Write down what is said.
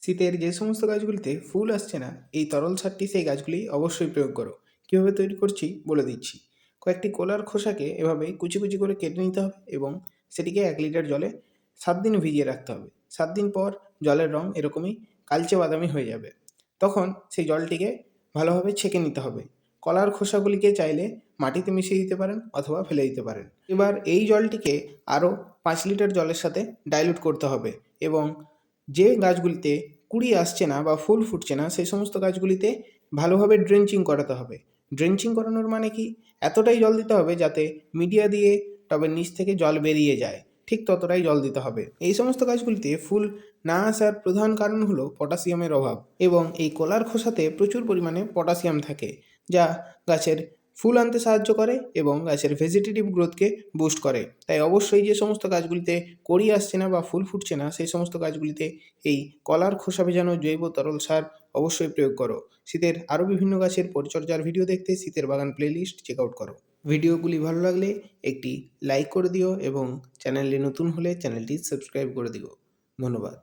শীতের যে সমস্ত গাছগুলিতে ফুল আসছে না, এই তরল সারটি সেই গাছগুলি অবশ্যই প্রয়োগ করো। কীভাবে তৈরি করছি বলে দিচ্ছি। কয়েকটি কলার খোসাকে এভাবে কুচি কুচি করে কেটে নিতে হবে এবং সেটিকে 1 লিটার জলে 7 দিন ভিজিয়ে রাখতে হবে। 7 দিন পর জলের রং এরকমই কালচে বাদামি হয়ে যাবে। তখন সেই জলটিকে ভালোভাবে ছেঁকে নিতে হবে। কলার খোসাগুলিকে চাইলে মাটিতে মিশিয়ে দিতে পারেন অথবা ফেলে দিতে পারেন। এবার এই জলটিকে আরও 5 লিটার জলের সাথে ডাইলুট করতে হবে এবং যে গাছগুলিতে কুঁড়ি আসছে না বা ফুল ফুটছে না, সেই সমস্ত গাছগুলিতে ভালোভাবে ড্রেঞ্চিং করাতে হবে। ড্রেঞ্চিং করানোর মানে কি, এতটাই জল দিতে হবে যাতে মিডিয়া দিয়ে টবের নিচ থেকে জল বেরিয়ে যায়, ঠিক ততটাই জল দিতে হবে। এই সমস্ত গাছগুলিতে ফুল না আসার প্রধান কারণ হলো পটাশিয়ামের অভাব, এবং এই কলার খোসাতে প্রচুর পরিমাণে পটাশিয়াম থাকে, যা গাছের ফুল আনতে সাহায্য করে এবং গাছের ভেজিটেটিভ গ্রোথকে বুস্ট করে। তাই অবশ্যই যে সমস্ত গাছগুলিতে কড়ি আসছে না বা ফুল ফুটছে না, সেই সমস্ত গাছগুলিতে এই কলার খোসা ভেজানো জৈব তরল সার অবশ্যই প্রয়োগ করো। শীতের আরও বিভিন্ন গাছের পরিচর্যার ভিডিও দেখতে শীতের বাগান প্লেলিস্ট চেক আউট করো। ভিডিওগুলি ভালো লাগলে একটি লাইক করে দিও এবং চ্যানেলে নতুন হলে চ্যানেলটি সাবস্ক্রাইব করে দিও। ধন্যবাদ।